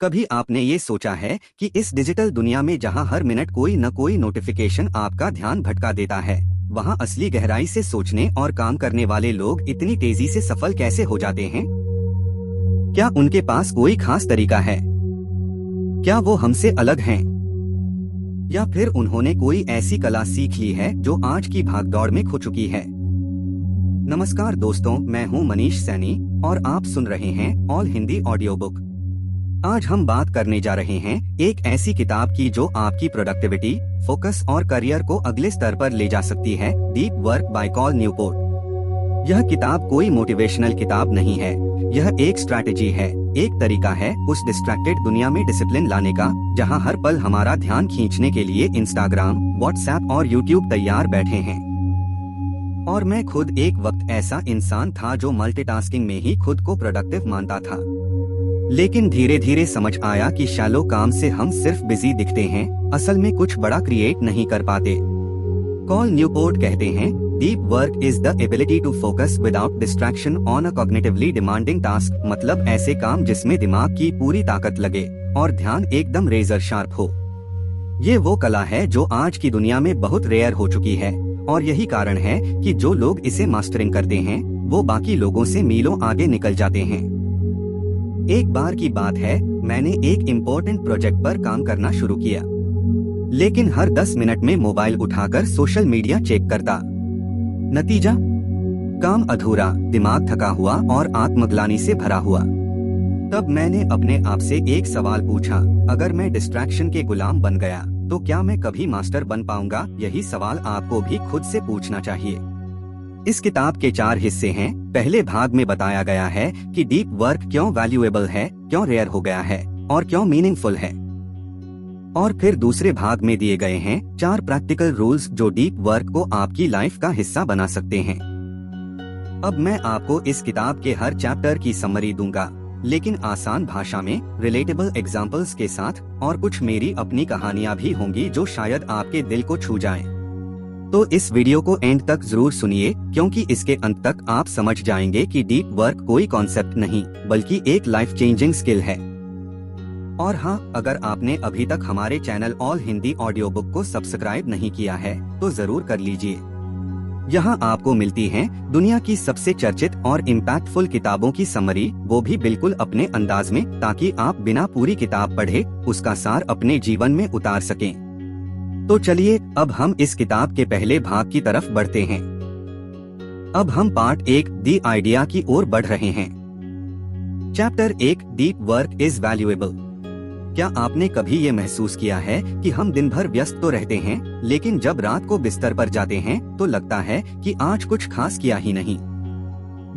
कभी आपने ये सोचा है कि इस डिजिटल दुनिया में जहां हर मिनट कोई न कोई नोटिफिकेशन आपका ध्यान भटका देता है, वहां असली गहराई से सोचने और काम करने वाले लोग इतनी तेजी से सफल कैसे हो जाते हैं? क्या उनके पास कोई खास तरीका है? क्या वो हमसे अलग हैं? या फिर उन्होंने कोई ऐसी कला सीख ली है जो आज की भागदौड़ में खो चुकी है? नमस्कार दोस्तों, मैं हूं मनीष सैनी और आप सुन रहे हैं ऑल हिंदी ऑडियो बुक। आज हम बात करने जा रहे हैं एक ऐसी किताब की जो आपकी प्रोडक्टिविटी, फोकस और करियर को अगले स्तर पर ले जा सकती है। Deep work by call Newport. यह किताब कोई मोटिवेशनल किताब नहीं है, यह एक स्ट्रैटेजी है, एक तरीका है उस डिस्ट्रैक्टेड दुनिया में डिसिप्लिन लाने का, जहां हर पल हमारा ध्यान खींचने के लिए इंस्टाग्राम, व्हाट्सएप और यूट्यूब तैयार बैठे हैं। और मैं खुद एक वक्त ऐसा इंसान था जो मल्टीटास्किंग में ही खुद को प्रोडक्टिव मानता था। लेकिन धीरे धीरे समझ आया कि शैलो काम से हम सिर्फ बिजी दिखते हैं, असल में कुछ बड़ा क्रिएट नहीं कर पाते। कॉल न्यूपोर्ट कहते हैं, deep work is the ability to focus without distraction on a cognitively demanding task. मतलब ऐसे काम जिसमें दिमाग की पूरी ताकत लगे और ध्यान एकदम रेजर शार्प हो। ये वो कला है जो आज की दुनिया में बहुत रेयर हो चुकी है, और यही कारण है कि जो लोग इसे मास्टरिंग करते हैं वो बाकी लोगों से मीलों आगे निकल जाते हैं। एक बार की बात है, मैंने एक इम्पोर्टेंट प्रोजेक्ट पर काम करना शुरू किया, लेकिन हर 10 मिनट में मोबाइल उठाकर सोशल मीडिया चेक करता। नतीजा, काम अधूरा, दिमाग थका हुआ और आत्मग्लानि से भरा हुआ। तब मैंने अपने आप से एक सवाल पूछा, अगर मैं डिस्ट्रैक्शन के गुलाम बन गया तो क्या मैं कभी मास्टर बन पाऊंगा? यही सवाल आपको भी खुद से पूछना चाहिए। इस किताब के 4 हिस्से हैं। पहले भाग में बताया गया है कि डीप वर्क क्यों वैल्यूएबल है, क्यों रेयर हो गया है और क्यों मीनिंगफुल है। और फिर दूसरे भाग में दिए गए हैं 4 प्रैक्टिकल रूल्स जो डीप वर्क को आपकी लाइफ का हिस्सा बना सकते हैं। अब मैं आपको इस किताब के हर चैप्टर की समरी दूंगा, लेकिन आसान भाषा में, रिलेटेबल एग्जाम्पल्स के साथ, और कुछ मेरी अपनी कहानियां भी होंगी जो शायद आपके दिल को छू जाएं। तो इस वीडियो को एंड तक जरूर सुनिए, क्योंकि इसके अंत तक आप समझ जाएंगे कि डीप वर्क कोई कॉन्सेप्ट नहीं बल्कि एक लाइफ चेंजिंग स्किल है। और हाँ, अगर आपने अभी तक हमारे channel all Hindi audio book को सब्सक्राइब नहीं किया है तो जरूर कर लीजिए। यहाँ आपको मिलती हैं दुनिया की सबसे चर्चित और इम्पैक्टफुल किताबों की समरी, वो भी बिल्कुल अपने अंदाज में, ताकि आप बिना पूरी किताब पढ़े उसका सार अपने जीवन में उतार सकें। तो चलिए अब हम इस किताब के पहले भाग की तरफ बढ़ते हैं। अब हम पार्ट 1 दी आइडिया की ओर बढ़ रहे हैं। Chapter 1, deep work is valuable. क्या आपने कभी ये महसूस किया है कि हम दिन भर व्यस्त तो रहते हैं, लेकिन जब रात को बिस्तर पर जाते हैं तो लगता है कि आज कुछ खास किया ही नहीं।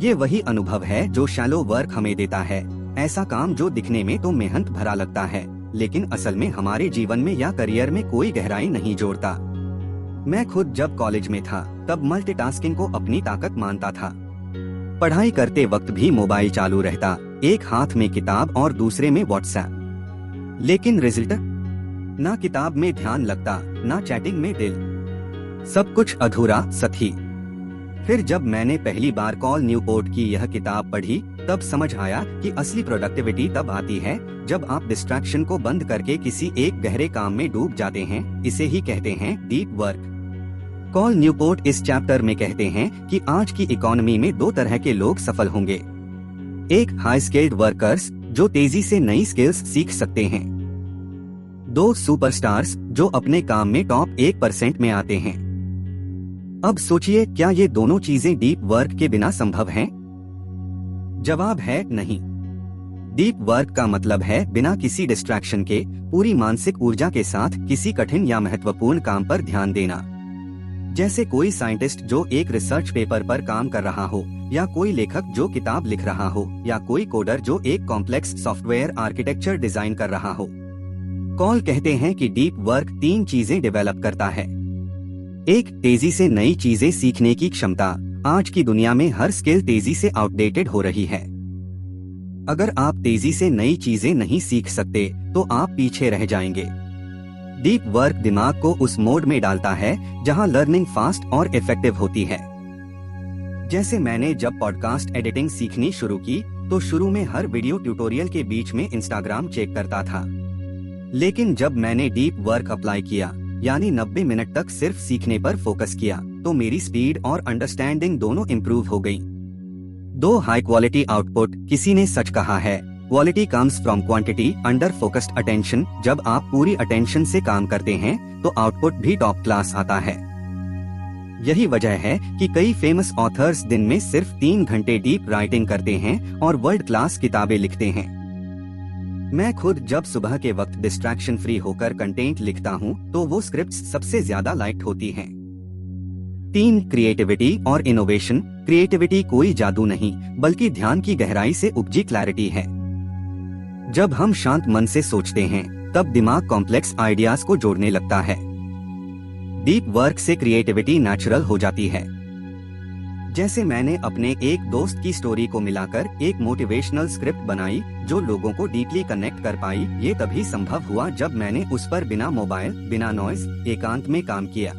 ये वही अनुभव है जो शैलो वर्क हमें देता है, ऐसा काम जो दिखने में तो मेहनत भरा लगता है, लेकिन असल में हमारे जीवन में या करियर में कोई गहराई नहीं जोड़ता। मैं खुद जब कॉलेज में था तब मल्टीटास्किंग को अपनी ताकत मानता था। पढ़ाई करते वक्त भी मोबाइल चालू रहता, एक हाथ में किताब और दूसरे में व्हाट्सएप। लेकिन रिजल्ट, ना किताब में ध्यान लगता, ना चैटिंग में दिल, सब कुछ अधूरा सथी। फिर जब मैंने पहली बार कॉल न्यूपोर्ट की यह किताब पढ़ी, तब समझ आया कि असली प्रोडक्टिविटी तब आती है जब आप डिस्ट्रैक्शन को बंद करके किसी एक गहरे काम में डूब जाते हैं। इसे ही कहते हैं डीप वर्क। कॉल न्यूपोर्ट इस चैप्टर में कहते हैं कि आज की इकोनॉमी में 2 तरह के लोग सफल होंगे। एक, हाई स्किल्ड वर्कर्स जो तेजी से नई स्किल्स सीख सकते हैं। 2, सुपरस्टार्स जो अपने काम में टॉप 1% में आते हैं। अब सोचिए, क्या ये दोनों चीजें डीप वर्क के बिना संभव हैं? जवाब है नहीं। डीप वर्क का मतलब है बिना किसी डिस्ट्रैक्शन के पूरी मानसिक ऊर्जा के साथ किसी कठिन या महत्वपूर्ण काम पर ध्यान देना। जैसे कोई साइंटिस्ट जो एक रिसर्च पेपर पर काम कर रहा हो, या कोई लेखक जो किताब लिख रहा हो, या कोई कोडर जो एक कॉम्प्लेक्स सॉफ्टवेयर आर्किटेक्चर डिजाइन कर रहा हो। कॉल कहते हैं कि डीप वर्क 3 चीजें डेवलप करता है। 1, तेजी से नई चीजें सीखने की क्षमता। आज की दुनिया में हर स्किल तेजी से आउटडेटेड हो रही है। अगर आप तेजी से नई चीजें नहीं सीख सकते तो आप पीछे रह जाएंगे। डीप वर्क दिमाग को उस मोड में डालता है जहां लर्निंग फास्ट और इफेक्टिव होती है। जैसे मैंने जब पॉडकास्ट एडिटिंग सीखनी शुरू की तो शुरू में हर वीडियो ट्यूटोरियल के बीच में इंस्टाग्राम चेक करता था। लेकिन जब मैंने डीप वर्क अप्लाई किया, यानी 90 मिनट तक सिर्फ सीखने पर फोकस किया, तो मेरी स्पीड और अंडरस्टैंडिंग दोनों इम्प्रूव हो गई। दो हाई क्वालिटी आउटपुट। किसी ने सच कहा है, quality comes from quantity under focused attention. जब आप पूरी अटेंशन से काम करते हैं तो आउटपुट भी टॉप क्लास आता है। यही वजह है कि कई फेमस ऑथर्स दिन में सिर्फ 3 घंटे डीप राइटिंग करते हैं और वर्ल्ड क्लास किताबें लिखते हैं। मैं खुद जब सुबह के वक्त डिस्ट्रैक्शन फ्री होकर कंटेंट लिखता हूँ तो वो स्क्रिप्ट्स सबसे ज्यादा लाइक्ड होती हैं। 3 क्रिएटिविटी और इनोवेशन। क्रिएटिविटी कोई जादू नहीं, बल्कि ध्यान की गहराई से उपजी क्लैरिटी है। जब हम शांत मन से सोचते हैं तब दिमाग कॉम्प्लेक्स आइडियाज को जोड़ने लगता है। डीप वर्क से क्रिएटिविटी नेचुरल हो जाती है। जैसे मैंने अपने एक दोस्त की स्टोरी को मिलाकर एक मोटिवेशनल स्क्रिप्ट बनाई जो लोगों को डीपली कनेक्ट कर पाई। ये तभी संभव हुआ जब मैंने उस पर बिना मोबाइल, बिना नॉइज, एकांत में काम किया।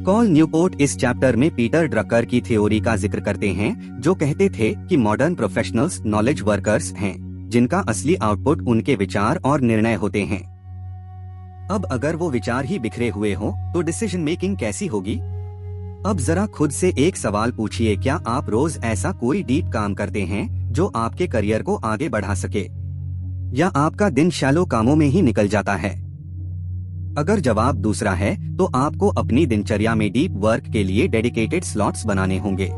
कॉल न्यूपोर्ट इस चैप्टर में पीटर ड्रकर की थ्योरी का जिक्र करते हैं, जो कहते थे कि मॉडर्न प्रोफेशनल्स नॉलेज वर्कर्स हैं, जिनका असली आउटपुट उनके विचार और निर्णय होते हैं। अब अगर वो विचार ही बिखरे हुए हों, तो डिसीजन मेकिंग कैसी होगी? अब जरा खुद से एक सवाल पूछिए, क्या आप रोज ऐसा कोई डीप काम करते हैं जो आपके करियर को आगे बढ़ा सके, या आपका दिन शैलो कामों में ही निकल जाता है? अगर जवाब दूसरा है, तो आपको अपनी दिनचर्या में डीप वर्क के लिए डेडिकेटेड स्लॉट्स बनाने होंगे।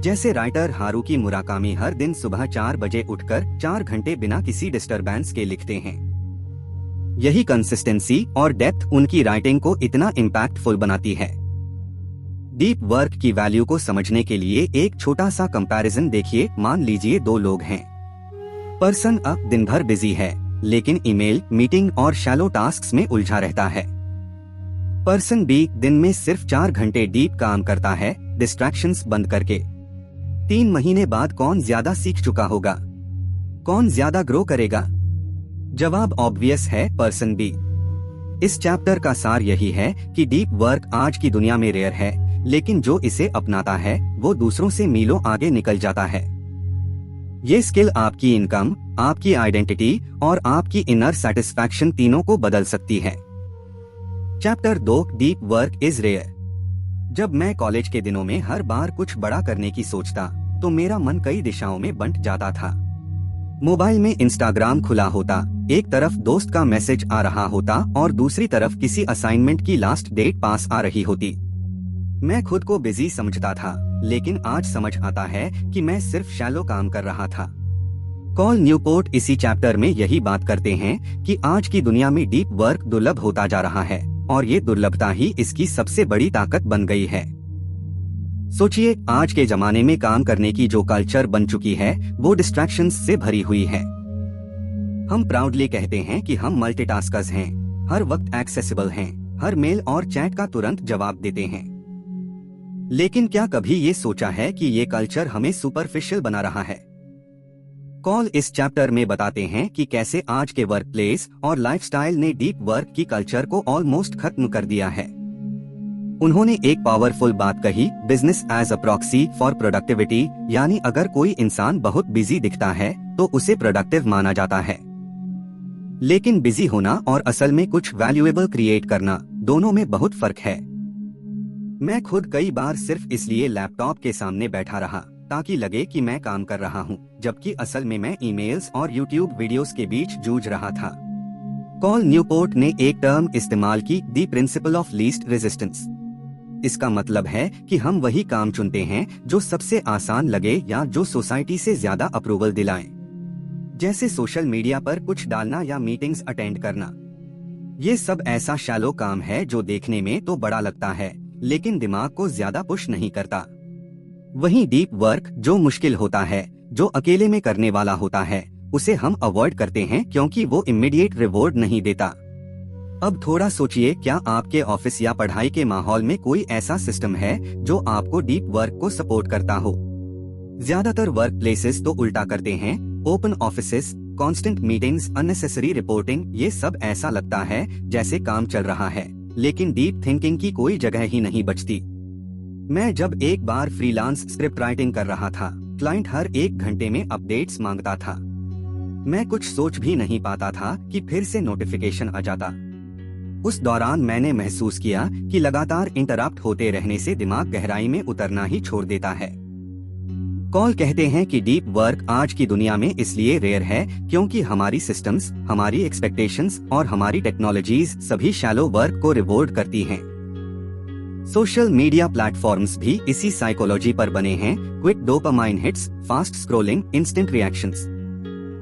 जैसे राइटर हारुकी मुराकामी हर दिन सुबह 4 बजे उठकर 4 घंटे बिना किसी डिस्टरबेंस के लिखते हैं। यही कंसिस्टेंसी और डेप्थ उनकी राइटिंग को इतना इम्पैक्टफुल बनाती है। डीप वर्क की वैल्यू को समझने के लिए एक छोटा सा कंपैरिजन देखिए। मान लीजिए 2 लोग हैं। पर्सन अ दिन भर बिजी है, लेकिन ईमेल, मीटिंग और शैलो टास्क्स में उलझा रहता है। पर्सन बी दिन में सिर्फ 4 घंटे डीप काम करता है, डिस्ट्रैक्शंस बंद करके। 3 महीने बाद कौन ज्यादा सीख चुका होगा? कौन ज्यादा ग्रो करेगा? जवाब ऑब्वियस है, पर्सन बी। इस चैप्टर का सार यही है कि डीप वर्क आज की दुनिया में रेयर है, लेकिन जो इसे अपनाता है वो दूसरों से मीलों आगे निकल जाता है। ये स्किल आपकी इनकम, आपकी आइडेंटिटी और आपकी इनर सेटिस्फैक्शन तीनों को बदल सकती है। Chapter 2, deep work is rare. जब मैं कॉलेज के दिनों में हर बार कुछ बड़ा करने की सोचता तो मेरा मन कई दिशाओं में बंट जाता था। मोबाइल में इंस्टाग्राम खुला होता, एक तरफ दोस्त का मैसेज आ रहा होता और दूसरी तरफ किसी असाइनमेंट की लास्ट डेट पास आ रही होती। मैं खुद को बिजी समझता था, लेकिन आज समझ आता है कि मैं सिर्फ शैलो काम कर रहा था। कॉल न्यूपोर्ट इसी चैप्टर में यही बात करते हैं कि आज की दुनिया में डीप वर्क दुर्लभ होता जा रहा है और ये दुर्लभता ही इसकी सबसे बड़ी ताकत बन गई है। सोचिए, आज के जमाने में काम करने की जो कल्चर बन चुकी है वो डिस्ट्रैक्शंस से भरी हुई है। हम प्राउडली कहते हैं कि हम मल्टीटास्कर्स हैं, हर वक्त एक्सेसिबल हैं, हर मेल और चैट का तुरंत जवाब देते हैं। लेकिन क्या कभी ये सोचा है कि ये कल्चर हमें सुपरफिशियल बना रहा है? कॉल इस चैप्टर में बताते हैं कि कैसे आज के वर्क प्लेस और लाइफस्टाइल ने डीप वर्क की कल्चर को ऑलमोस्ट खत्म कर दिया है। उन्होंने एक पावरफुल बात कही, busyness as a proxy for productivity, यानी अगर कोई इंसान बहुत बिजी दिखता है तो उसे प्रोडक्टिव माना जाता है। लेकिन बिजी होना और असल में कुछ वैल्यूएबल क्रिएट करना, दोनों में बहुत फर्क है। मैं खुद कई बार सिर्फ इसलिए लैपटॉप के सामने बैठा रहा ताकि लगे कि मैं काम कर रहा हूं, जबकि असल में मैं ईमेल्स और यूट्यूब वीडियोस के बीच जूझ रहा था। कॉल न्यूपोर्ट ने एक टर्म इस्तेमाल की, the principle of least resistance. इसका मतलब है कि हम वही काम चुनते हैं जो सबसे आसान लगे या जो सोसाइटी से ज्यादा अप्रूवल दिलाएं। जैसे सोशल मीडिया पर कुछ डालना या मीटिंग्स अटेंड करना। ये सब ऐसा शैलो काम है जो देखने में तो बड़ा लगता है, लेकिन दिमाग को ज्यादा पुश नहीं करता। वहीं डीप वर्क जो मुश्किल होता है, जो अकेले में करने वाला होता है, उसे हम अवॉइड करते हैं क्योंकि वो इमीडिएट रिवॉर्ड नहीं देता। अब थोड़ा सोचिए, क्या आपके ऑफिस या पढ़ाई के माहौल में कोई ऐसा सिस्टम है जो आपको डीप वर्क को सपोर्ट करता हो? ज्यादातर वर्क प्लेसेस तो उल्टा करते हैं, open offices, constant meetings, unnecessary reporting, ये सब ऐसा लगता है जैसे काम चल रहा है, लेकिन डीप थिंकिंग की कोई जगह ही नहीं बचती। मैं जब एक बार फ्रीलांस स्क्रिप्ट राइटिंग कर रहा था क्लाइंट हर 1 घंटे में अपडेट्स मांगता था। मैं कुछ सोच भी नहीं पाता था कि फिर से नोटिफिकेशन आ जाता। उस दौरान मैंने महसूस किया कि लगातार इंटरप्ट होते रहने से दिमाग गहराई में उतरना ही छोड़ देता है। कॉल कहते हैं कि डीप वर्क आज की दुनिया में इसलिए रेयर है क्योंकि हमारी सिस्टम्स, हमारी एक्सपेक्टेशंस और हमारी टेक्नोलॉजीज सभी शैलो वर्क को रिवॉर्ड करती हैं। सोशल मीडिया प्लेटफॉर्म्स भी इसी साइकोलॉजी पर बने हैं, quick dopamine hits, fast scrolling, instant reactions.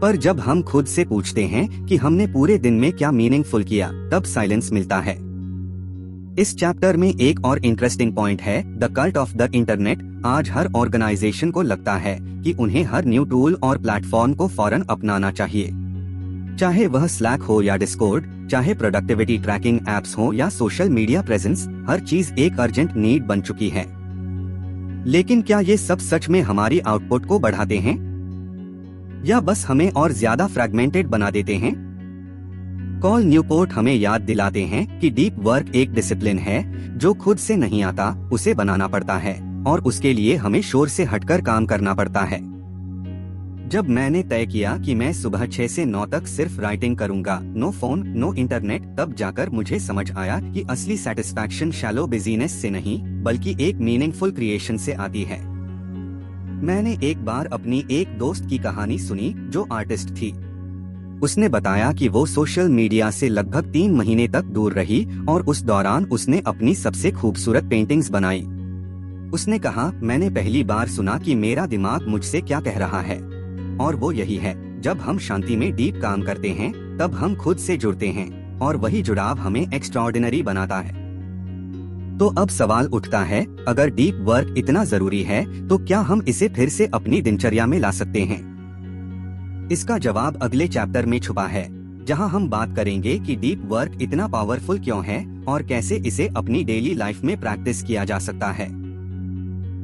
पर जब हम खुद से पूछते हैं कि हमने पूरे दिन में क्या मीनिंगफुल किया, तब साइलेंस मिलता है। इस चैप्टर में एक और इंटरेस्टिंग पॉइंट है, the cult of the internet. आज हर ऑर्गेनाइजेशन को लगता है कि उन्हें हर न्यू टूल और प्लेटफॉर्म को फौरन अपनाना चाहिए, चाहे वह स्लैक हो या डिस्कॉर्ड, चाहे प्रोडक्टिविटी ट्रैकिंग एप्स हो या सोशल मीडिया प्रेजेंस, हर चीज एक अर्जेंट नीड बन चुकी है। लेकिन क्या ये सब सच में हमारी आउटपुट को बढ़ाते हैं या बस हमें और ज्यादा फ्रैगमेंटेड बना देते हैं? कॉल न्यूपोर्ट हमें याद दिलाते हैं कि डीप वर्क एक डिसिप्लिन है जो खुद से नहीं आता, उसे बनाना पड़ता है और उसके लिए हमें शोर से हटकर काम करना पड़ता है। जब मैंने तय किया कि मैं सुबह 6 से 9 तक सिर्फ राइटिंग करूंगा, नो फोन, नो इंटरनेट, तब जाकर मुझे समझ आया कि असली सेटिस्फैक्शन शैलो बिजीनेस से नहीं बल्कि एक मीनिंगफुल क्रिएशन से आती है। मैंने एक बार अपनी एक दोस्त की कहानी सुनी जो आर्टिस्ट थी। उसने बताया कि वो सोशल मीडिया से लगभग 3 महीने तक दूर रही और उस दौरान उसने अपनी सबसे खूबसूरत पेंटिंग्स बनाई। उसने कहा, मैंने पहली बार सुना कि मेरा दिमाग मुझसे क्या कह रहा है। और वो यही है, जब हम शांति में डीप काम करते हैं तब हम खुद से जुड़ते हैं और वही जुड़ाव हमें एक्स्ट्राऑर्डिनरी बनाता है। तो अब सवाल उठता है, अगर डीप वर्क इतना जरूरी है तो क्या हम इसे फिर से अपनी दिनचर्या में ला सकते हैं? इसका जवाब अगले चैप्टर में छुपा है, जहां हम बात करेंगे कि डीप वर्क इतना पावरफुल क्यों है और कैसे इसे अपनी डेली लाइफ में प्रैक्टिस किया जा सकता है।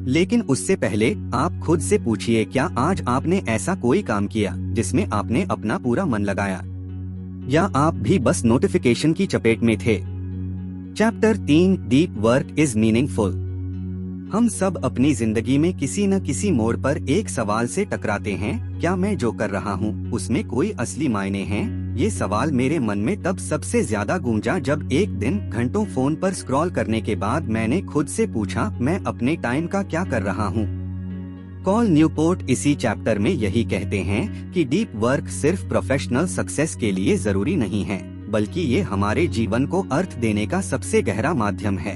लेकिन उससे पहले आप खुद से पूछिए, क्या आज आपने ऐसा कोई काम किया जिसमें आपने अपना पूरा मन लगाया, या आप भी बस नोटिफिकेशन की चपेट में थे? Chapter 3, deep work is meaningful. हम सब अपनी जिंदगी में किसी न किसी मोड़ पर एक सवाल से टकराते हैं, क्या मैं जो कर रहा हूँ उसमें कोई असली मायने हैं? ये सवाल मेरे मन में तब सबसे ज्यादा गूंजा जब एक दिन घंटों फोन पर स्क्रॉल करने के बाद मैंने खुद से पूछा, मैं अपने टाइम का क्या कर रहा हूँ? कॉल न्यूपोर्ट इसी चैप्टर में यही कहते हैं कि डीप वर्क सिर्फ प्रोफेशनल सक्सेस के लिए जरूरी नहीं है, बल्कि ये हमारे जीवन को अर्थ देने का सबसे गहरा माध्यम है।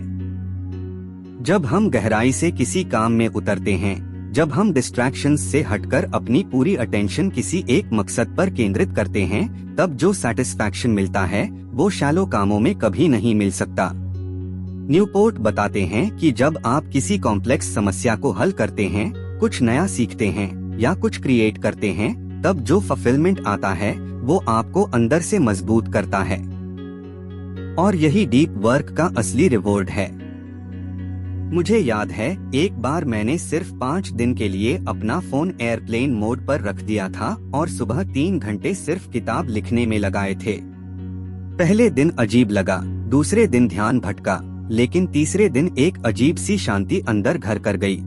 जब हम गहराई से किसी काम में उतरते हैं, जब हम डिस्ट्रैक्शंस से हटकर अपनी पूरी अटेंशन किसी एक मकसद पर केंद्रित करते हैं, तब जो सैटिस्फैक्शन मिलता है वो शैलो कामों में कभी नहीं मिल सकता। न्यूपोर्ट बताते हैं कि जब आप किसी कॉम्प्लेक्स समस्या को हल करते हैं, कुछ नया सीखते हैं या कुछ क्रिएट करते हैं, तब जो फुलफिलमेंट आता है वो आपको अंदर से मजबूत करता है। और यही डीप वर्क का असली रिवॉर्ड है। मुझे याद है, एक बार मैंने सिर्फ 5 दिन के लिए अपना फोन एयरप्लेन मोड पर रख दिया था और सुबह 3 घंटे सिर्फ किताब लिखने में लगाए थे। पहले दिन अजीब लगा, दूसरे दिन ध्यान भटका, लेकिन तीसरे दिन एक अजीब सी शांति अंदर घर कर गई।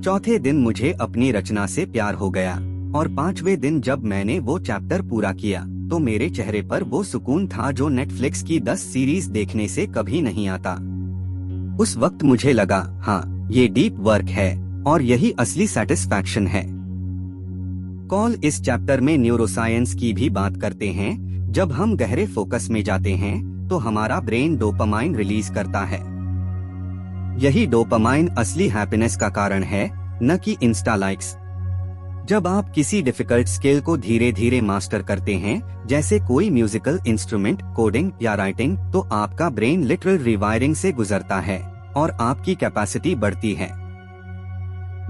चौथे दिन मुझे अपनी रचना से प्यार हो गया और 5वें दिन जब मैंने वो चैप्टर पूरा किया तो मेरे चेहरे पर वो सुकून था जो नेटफ्लिक्स की 10 सीरीज देखने से कभी नहीं आता। उस वक्त मुझे लगा, हाँ, ये डीप वर्क है और यही असली सेटिस्फैक्शन है। कॉल इस चैप्टर में न्यूरोसाइंस की भी बात करते हैं। जब हम गहरे फोकस में जाते हैं तो हमारा ब्रेन डोपामाइन रिलीज करता है। यही डोपामाइन असली हैप्पीनेस का कारण है, न कि इंस्टा लाइक्स। जब आप किसी डिफिकल्ट स्किल को धीरे धीरे मास्टर करते हैं, जैसे कोई म्यूजिकल इंस्ट्रूमेंट, कोडिंग या राइटिंग, तो आपका ब्रेन लिटरल रिवायरिंग से गुजरता है और आपकी कैपेसिटी बढ़ती है।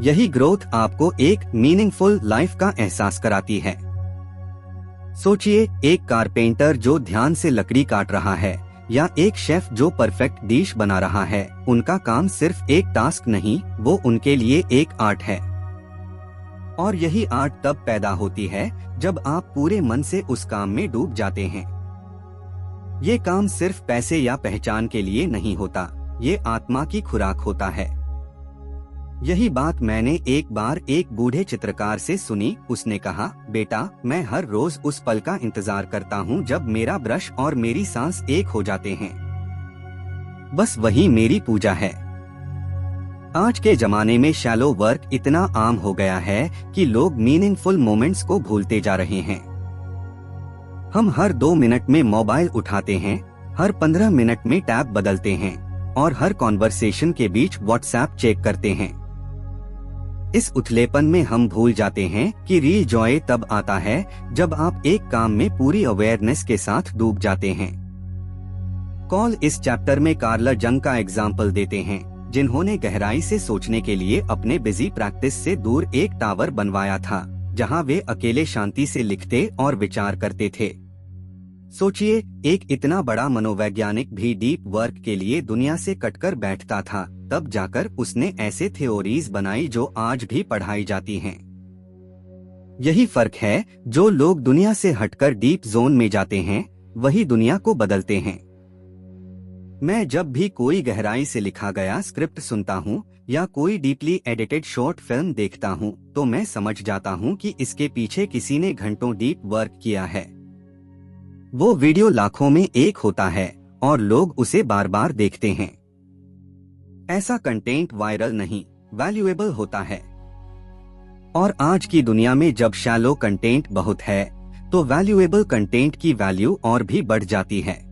यही ग्रोथ आपको एक मीनिंगफुल लाइफ का एहसास कराती है। सोचिए, एक कारपेंटर जो ध्यान से लकड़ी काट रहा है या एक शेफ जो परफेक्ट डिश बना रहा है, उनका काम सिर्फ एक टास्क नहीं, वो उनके लिए एक आर्ट है। और यही आर्ट तब पैदा होती है जब आप पूरे मन से उस काम में डूब जाते हैं। ये काम सिर्फ पैसे या पहचान के लिए नहीं होता, ये आत्मा की खुराक होता है। यही बात मैंने एक बार एक बूढ़े चित्रकार से सुनी। उसने कहा, बेटा, मैं हर रोज उस पल का इंतजार करता हूँ जब मेरा ब्रश और मेरी सांस एक हो जाते हैं। बस वही मेरी पूजा है। आज के जमाने में शैलो वर्क इतना आम हो गया है कि लोग मीनिंगफुल मोमेंट्स को भूलते जा रहे हैं। हम हर 2 मिनट में मोबाइल उठाते हैं, हर 15 मिनट में टैब बदलते हैं और हर कॉन्वर्सेशन के बीच व्हाट्सएप चेक करते हैं। इस उथलेपन में हम भूल जाते हैं कि रियल जॉय तब आता है जब आप एक काम में पूरी अवेयरनेस के साथ डूब जाते हैं। कॉल इस चैप्टर में कार्ल जंग का एग्जाम्पल देते हैं, जिन्होंने गहराई से सोचने के लिए अपने बिजी प्रैक्टिस से दूर एक टावर बनवाया था, जहां वे अकेले शांति से लिखते और विचार करते थे। सोचिए, एक इतना बड़ा मनोवैज्ञानिक भी डीप वर्क के लिए दुनिया से कटकर बैठता था, तब जाकर उसने ऐसे थ्योरीज बनाई जो आज भी पढ़ाई जाती हैं। यही फर्क है, जो लोग दुनिया से हटकर डीप जोन में जाते हैं, वही दुनिया को बदलते हैं। मैं जब भी कोई गहराई से लिखा गया स्क्रिप्ट सुनता हूँ या कोई डीपली एडिटेड शॉर्ट फिल्म देखता हूँ, तो मैं समझ जाता हूँ कि इसके पीछे किसी ने घंटों डीप वर्क किया है। वो वीडियो लाखों में एक होता है और लोग उसे बार बार देखते हैं। ऐसा कंटेंट वायरल नहीं, वैल्यूएबल होता है। और आज की दुनिया में जब शैलो कंटेंट बहुत है, तो वैल्यूएबल कंटेंट की वैल्यू और भी बढ़ जाती है।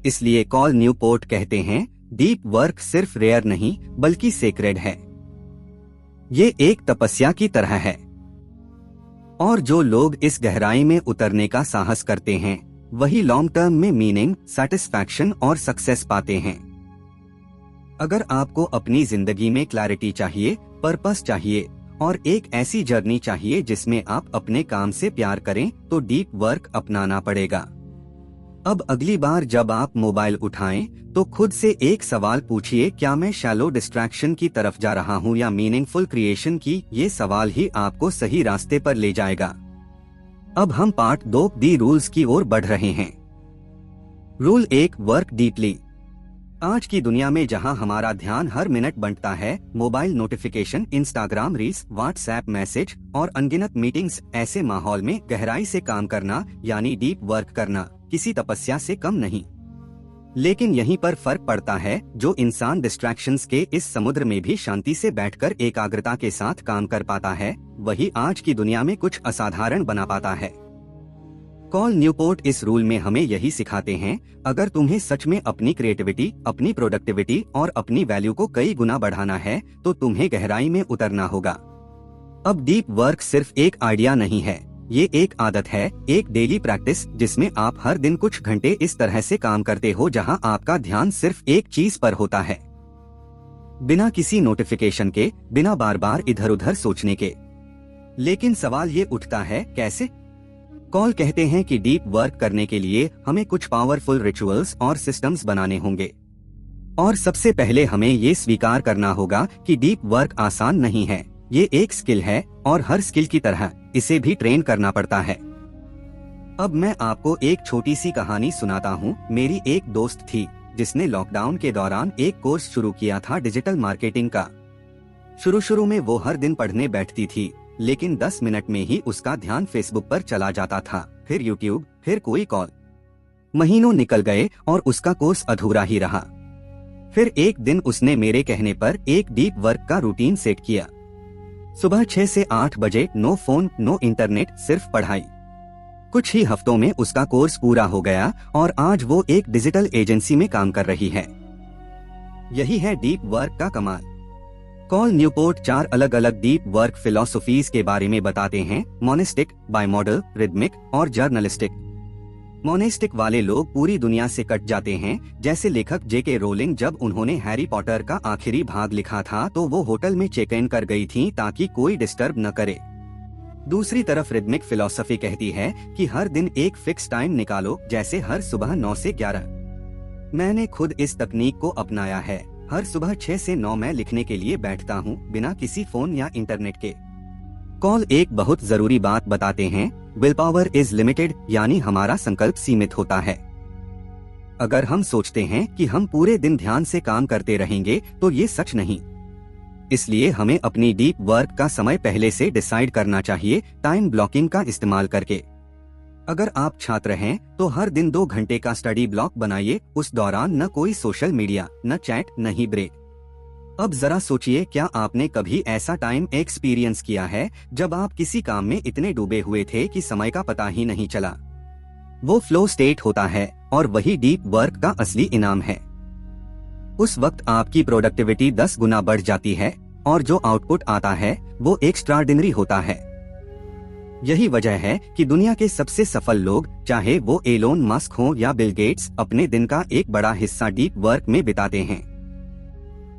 इसलिए कॉल न्यूपोर्ट कहते हैं, डीप वर्क सिर्फ रेयर नहीं बल्कि सेक्रेड है। ये एक तपस्या की तरह है। और जो लोग इस गहराई में उतरने का साहस करते हैं, वही लॉन्ग टर्म में मीनिंग, सैटिस्फैक्शन और सक्सेस पाते हैं। अगर आपको अपनी जिंदगी में क्लैरिटी चाहिए, पर्पस चाहिए और एक ऐसी जर्नी चाहिए जिसमें आप अपने काम से प्यार करें, तो डीप वर्क अपनाना पड़ेगा। अब अगली बार जब आप मोबाइल उठाएं, तो खुद से एक सवाल पूछिए, क्या मैं शैलो डिस्ट्रैक्शन की तरफ जा रहा हूं या मीनिंगफुल क्रिएशन की? ये सवाल ही आपको सही रास्ते पर ले जाएगा। अब हम पार्ट 2 दी रूल्स की ओर बढ़ रहे हैं। Rule 1, work deeply. आज की दुनिया में जहां हमारा ध्यान हर मिनट बंटता है, mobile notification, Instagram reels, WhatsApp message और अनगिनत मीटिंग्स, ऐसे माहौल में गहराई से काम करना यानी डीप वर्क करना किसी तपस्या से कम नहीं। लेकिन यहीं पर फर्क पड़ता है, जो इंसान डिस्ट्रैक्शंस के इस समुद्र में भी शांति से बैठकर एकाग्रता के साथ काम कर पाता है, वही आज की दुनिया में कुछ असाधारण बना पाता है। कॉल न्यूपोर्ट इस रूल में हमें यही सिखाते हैं, अगर तुम्हें सच में अपनी क्रिएटिविटी, अपनी प्रोडक्टिविटी और अपनी वैल्यू को कई गुना बढ़ाना है, तो तुम्हें गहराई में उतरना होगा। अब डीप वर्क सिर्फ एक आइडिया नहीं है, ये एक आदत है, एक डेली प्रैक्टिस, जिसमें आप हर दिन कुछ घंटे इस तरह से काम करते हो जहां आपका ध्यान सिर्फ एक चीज पर होता है, बिना किसी नोटिफिकेशन के, बिना बार बार इधर उधर सोचने के। लेकिन सवाल ये उठता है, कैसे? कॉल कहते हैं कि डीप वर्क करने के लिए हमें कुछ पावरफुल रिचुअल्स और सिस्टम्स बनाने होंगे। और सबसे पहले हमें ये स्वीकार करना होगा कि डीप वर्क आसान नहीं है, ये एक स्किल है और हर स्किल की तरह इसे भी ट्रेन करना पड़ता है। अब मैं आपको एक छोटी सी कहानी सुनाता हूँ। मेरी एक दोस्त थी जिसने लॉकडाउन के दौरान एक कोर्स शुरू किया था डिजिटल मार्केटिंग का। शुरू में वो हर दिन पढ़ने बैठती थी, लेकिन 10 मिनट में ही उसका ध्यान फेसबुक पर चला जाता था, फिर यूट्यूब, फिर कोई कॉल। महीनों निकल गए और उसका कोर्स अधूरा ही रहा। फिर एक दिन उसने मेरे कहने पर एक डीप वर्क का रूटीन सेट किया। सुबह 6 से 8 बजे, नो फोन, नो इंटरनेट, सिर्फ पढ़ाई। कुछ ही हफ्तों में उसका कोर्स पूरा हो गया और आज वो एक डिजिटल एजेंसी में काम कर रही है। यही है डीप वर्क का कमाल। कॉल न्यूपोर्ट 4 अलग अलग डीप वर्क फिलॉसफीज के बारे में बताते हैं, मोनिस्टिक, बाइमॉडल, रिदमिक और जर्नलिस्टिक। मोनेस्टिक वाले लोग पूरी दुनिया से कट जाते हैं, जैसे लेखक जेके रोलिंग जब उन्होंने हैरी पॉटर का आखिरी भाग लिखा था तो वो होटल में चेक इन कर गई थीं ताकि कोई डिस्टर्ब न करे। दूसरी तरफ रिदमिक फिलॉसफी कहती है कि हर दिन एक फिक्स टाइम निकालो, जैसे हर सुबह 9 से 11। मैंने खुद इस तकनीक को अपनाया है। हर सुबह 6 से 9 मैं लिखने के लिए बैठता हूँ, बिना किसी फोन या इंटरनेट के। कॉल एक बहुत जरूरी बात बताते हैं, विल पावर इज लिमिटेड, यानी हमारा संकल्प सीमित होता है। अगर हम सोचते हैं कि हम पूरे दिन ध्यान से काम करते रहेंगे, तो ये सच नहीं। इसलिए हमें अपनी डीप वर्क का समय पहले से डिसाइड करना चाहिए, टाइम ब्लॉकिंग का इस्तेमाल करके। अगर आप छात्र हैं तो हर दिन 2 घंटे का स्टडी ब्लॉक बनाइए। उस दौरान न कोई सोशल मीडिया, न चैट, न ही ब्रेक। अब जरा सोचिए, क्या आपने कभी ऐसा टाइम एक्सपीरियंस किया है जब आप किसी काम में इतने डूबे हुए थे कि समय का पता ही नहीं चला? वो फ्लो स्टेट होता है और वही डीप वर्क का असली इनाम है। उस वक्त आपकी प्रोडक्टिविटी 10 गुना बढ़ जाती है और जो आउटपुट आता है वो एक्स्ट्राऑर्डिनरी होता है। यही वजह है कि दुनिया के सबसे सफल लोग, चाहे वो एलोन मस्क हो या बिल गेट्स, अपने दिन का एक बड़ा हिस्सा डीप वर्क में बिताते हैं।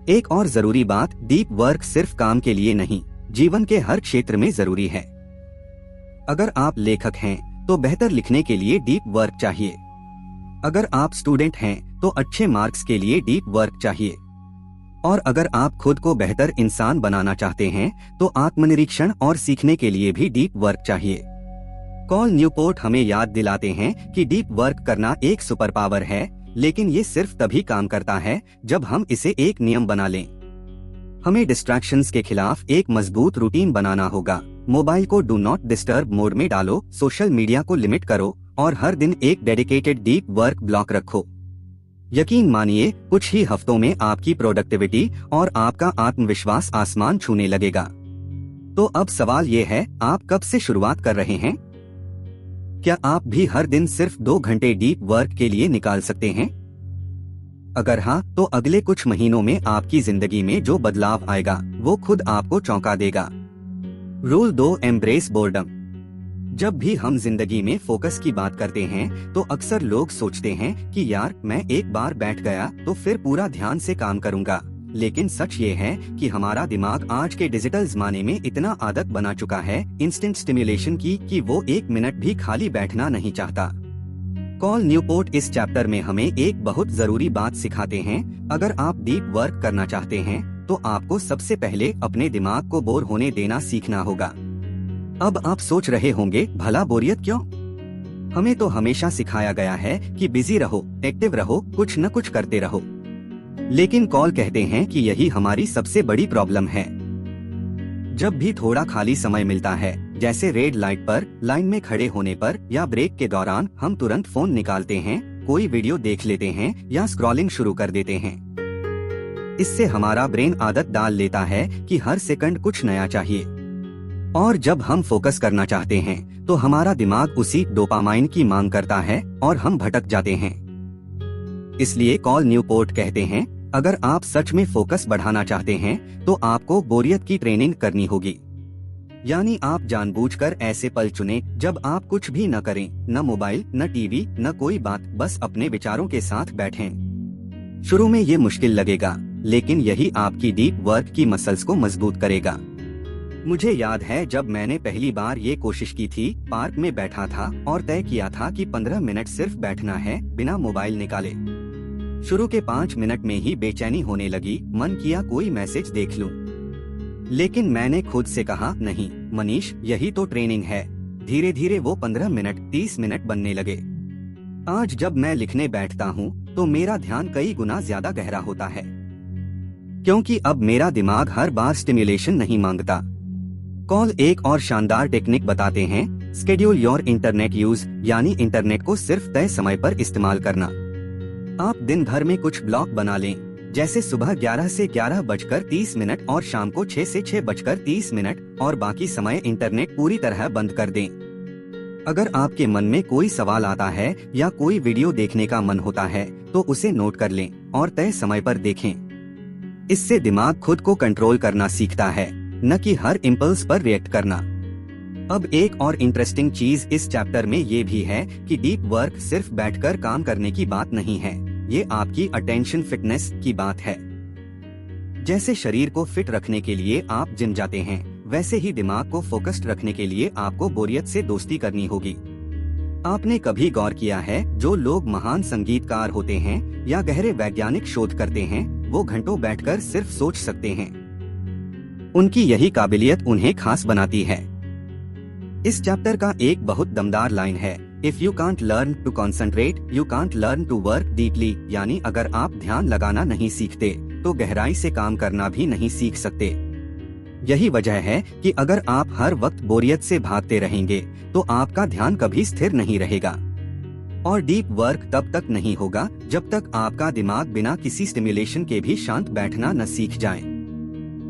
एक और जरूरी बात, डीप वर्क सिर्फ काम के लिए नहीं, जीवन के हर क्षेत्र में जरूरी है। अगर आप लेखक हैं तो बेहतर लिखने के लिए डीप वर्क चाहिए। अगर आप स्टूडेंट हैं तो अच्छे मार्क्स के लिए डीप वर्क चाहिए। और अगर आप खुद को बेहतर इंसान बनाना चाहते हैं तो आत्मनिरीक्षण और सीखने के लिए भी डीप वर्क चाहिए। कॉल न्यूपोर्ट हमें याद दिलाते हैं कि डीप वर्क करना एक सुपर पावर है, लेकिन ये सिर्फ तभी काम करता है जब हम इसे एक नियम बना लें। हमें डिस्ट्रैक्शंस के खिलाफ एक मजबूत रूटीन बनाना होगा। मोबाइल को डू नॉट डिस्टर्ब मोड में डालो, सोशल मीडिया को लिमिट करो और हर दिन एक डेडिकेटेड डीप वर्क ब्लॉक रखो। यकीन मानिए, कुछ ही हफ्तों में आपकी प्रोडक्टिविटी और आपका आत्मविश्वास आसमान छूने लगेगा। तो अब सवाल ये है, आप कब से शुरुआत कर रहे हैं? क्या आप भी हर दिन सिर्फ 2 घंटे डीप वर्क के लिए निकाल सकते हैं? अगर हाँ, तो अगले कुछ महीनों में आपकी जिंदगी में जो बदलाव आएगा वो खुद आपको चौंका देगा। Rule 2, embrace boredom. जब भी हम जिंदगी में फोकस की बात करते हैं तो अक्सर लोग सोचते हैं कि यार, मैं एक बार बैठ गया तो फिर पूरा ध्यान से काम करूंगा। लेकिन सच ये है कि हमारा दिमाग आज के डिजिटल जमाने में इतना आदत बना चुका है इंस्टेंट स्टिम्युलेशन की कि वो 1 मिनट भी खाली बैठना नहीं चाहता। कॉल न्यूपोर्ट इस चैप्टर में हमें एक बहुत जरूरी बात सिखाते हैं। अगर आप डीप वर्क करना चाहते हैं तो आपको सबसे पहले अपने दिमाग को बोर होने देना सीखना होगा। अब आप सोच रहे होंगे, भला बोरियत क्यों? हमें तो हमेशा सिखाया गया है कि बिजी रहो, एक्टिव रहो, कुछ न कुछ करते रहो। लेकिन कॉल कहते हैं कि यही हमारी सबसे बड़ी प्रॉब्लम है। जब भी थोड़ा खाली समय मिलता है, जैसे रेड लाइट पर, लाइन में खड़े होने पर या ब्रेक के दौरान, हम तुरंत फोन निकालते हैं, कोई वीडियो देख लेते हैं या स्क्रॉलिंग शुरू कर देते हैं। इससे हमारा ब्रेन आदत डाल लेता है कि हर सेकंड कुछ नया चाहिए। और जब हम फोकस करना चाहते हैं तो हमारा दिमाग उसी डोपामाइन की मांग करता है और हम भटक जाते हैं। इसलिए कॉल न्यूपोर्ट कहते हैं, अगर आप सच में फोकस बढ़ाना चाहते हैं तो आपको बोरियत की ट्रेनिंग करनी होगी। यानी आप जानबूझकर ऐसे पल चुनें जब आप कुछ भी न करें, न मोबाइल, न टीवी, न कोई बात, बस अपने विचारों के साथ बैठें। शुरू में ये मुश्किल लगेगा, लेकिन यही आपकी डीप वर्क की मसल्स को मजबूत करेगा। मुझे याद है जब मैंने पहली बार ये कोशिश की थी, पार्क में बैठा था और तय किया था कि 15 मिनट सिर्फ बैठना है, बिना मोबाइल निकाले। शुरू के 5 मिनट में ही बेचैनी होने लगी, मन किया कोई मैसेज देख लूं। लेकिन मैंने खुद से कहा, नहीं मनीष, यही तो ट्रेनिंग है। धीरे धीरे वो 15 मिनट 30 मिनट बनने लगे। आज जब मैं लिखने बैठता हूँ तो मेरा ध्यान कई गुना ज्यादा गहरा होता है, क्योंकि अब मेरा दिमाग हर बार स्टिम्युलेशन नहीं मांगता। कॉल एक और शानदार टेक्निक बताते हैं, स्केड्यूल योर इंटरनेट यूज, यानी इंटरनेट को सिर्फ तय समय पर इस्तेमाल करना। आप दिन भर में कुछ ब्लॉक बना लें, जैसे सुबह 11 से 11:30 और शाम को 6 से 6:30, और बाकी समय इंटरनेट पूरी तरह बंद कर दें। अगर आपके मन में कोई सवाल आता है या कोई वीडियो देखने का मन होता है तो उसे नोट कर लें और तय समय पर देखें। इससे दिमाग खुद को कंट्रोल करना सीखता है, न कि हर इम्पल्स पर रिएक्ट करना। अब एक और इंटरेस्टिंग चीज इस चैप्टर में ये भी है कि डीप वर्क सिर्फ बैठकर काम करने की बात नहीं है, ये आपकी अटेंशन फिटनेस की बात है। जैसे शरीर को फिट रखने के लिए आप जिम जाते हैं, वैसे ही दिमाग को फोकस्ड रखने के लिए आपको बोरियत से दोस्ती करनी होगी। आपने कभी गौर किया है, जो लोग महान संगीतकार होते हैं या गहरे वैज्ञानिक शोध करते हैं, वो घंटों बैठकर सिर्फ सोच सकते हैं। उनकी यही काबिलियत उन्हें खास बनाती है। इस चैप्टर का एक बहुत दमदार लाइन है, if you can't learn to concentrate you can't learn to work deeply, यानी अगर आप ध्यान लगाना नहीं सीखते तो गहराई से काम करना भी नहीं सीख सकते। यही वजह है कि अगर आप हर वक्त बोरियत से भागते रहेंगे तो आपका ध्यान कभी स्थिर नहीं रहेगा और डीप वर्क तब तक नहीं होगा जब तक आपका दिमाग बिना किसी स्टिमुलेशन के भी शांत बैठना न सीख जाए।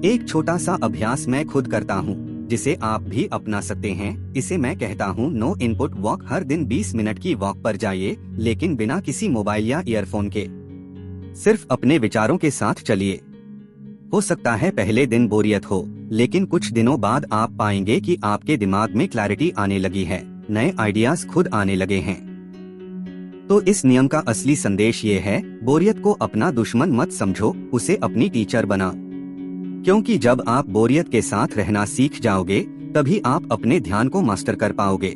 एक छोटा सा अभ्यास मैं खुद करता हूँ जिसे आप भी अपना सकते हैं। इसे मैं कहता हूँ नो इनपुट वॉक। हर दिन 20 मिनट की वॉक पर जाइए, लेकिन बिना किसी मोबाइल या ईयरफोन के। सिर्फ अपने विचारों के साथ चलिए। हो सकता है पहले दिन बोरियत हो, लेकिन कुछ दिनों बाद आप पाएंगे कि आपके दिमाग में क्लैरिटी आने लगी है, नए आइडियाज खुद आने लगे हैं। तो इस नियम का असली संदेश ये है, बोरियत को अपना दुश्मन मत समझो, उसे अपनी टीचर बना। क्योंकि जब आप बोरियत के साथ रहना सीख जाओगे तभी आप अपने ध्यान को मास्टर कर पाओगे।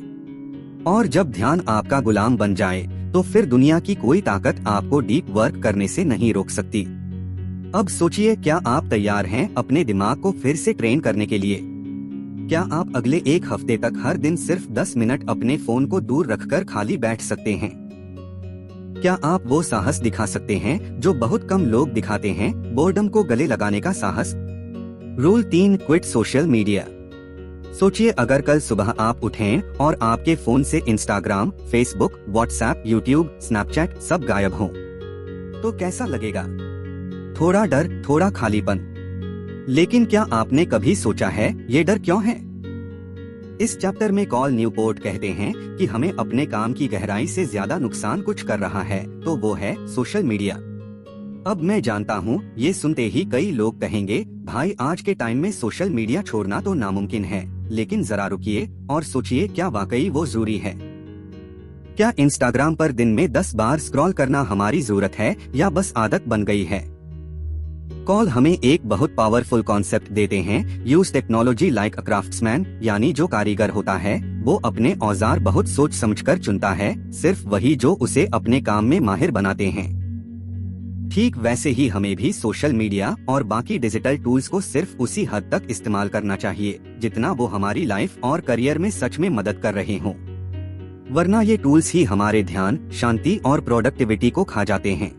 और जब ध्यान आपका गुलाम बन जाए तो फिर दुनिया की कोई ताकत आपको डीप वर्क करने से नहीं रोक सकती। अब सोचिए, क्या आप तैयार हैं अपने दिमाग को फिर से ट्रेन करने के लिए? क्या आप अगले एक हफ्ते तक हर दिन सिर्फ 10 मिनट अपने फोन को दूर रखकर खाली बैठ सकते हैं? क्या आप वो साहस दिखा सकते हैं जो बहुत कम लोग दिखाते हैं, बोर्डम को गले लगाने का साहस? Rule 3, quit social media. सोचिए, अगर कल सुबह आप उठें और आपके फोन से Instagram, Facebook, WhatsApp, YouTube, Snapchat सब गायब हों, तो कैसा लगेगा? थोड़ा डर, थोड़ा खालीपन। लेकिन क्या आपने कभी सोचा है ये डर क्यों है? इस चैप्टर में कॉल न्यूपोर्ट कहते हैं कि हमें अपने काम की गहराई से ज्यादा नुकसान कुछ कर रहा है, तो वो है सोशल मीडिया। अब मैं जानता हूँ ये सुनते ही कई लोग कहेंगे, भाई आज के टाइम में सोशल मीडिया छोड़ना तो नामुमकिन है। लेकिन जरा रुकिए और सोचिए, क्या वाकई वो जरूरी है? क्या इंस्टाग्राम पर दिन में 10 बार स्क्रॉल करना हमारी जरूरत है या बस आदत बन गई है? कॉल हमें एक बहुत पावरफुल कॉन्सेप्ट देते हैं, यूज टेक्नोलॉजी लाइक अ क्राफ्ट्समैन, यानी जो कारीगर होता है वो अपने औजार बहुत सोच समझकर चुनता है, सिर्फ वही जो उसे अपने काम में माहिर बनाते हैं। ठीक वैसे ही हमें भी सोशल मीडिया और बाकी डिजिटल टूल्स को सिर्फ उसी हद तक इस्तेमाल करना चाहिए जितना वो हमारी लाइफ और करियर में सच में मदद कर रहे हों, वरना ये टूल्स ही हमारे ध्यान, शांति और प्रोडक्टिविटी को खा जाते हैं।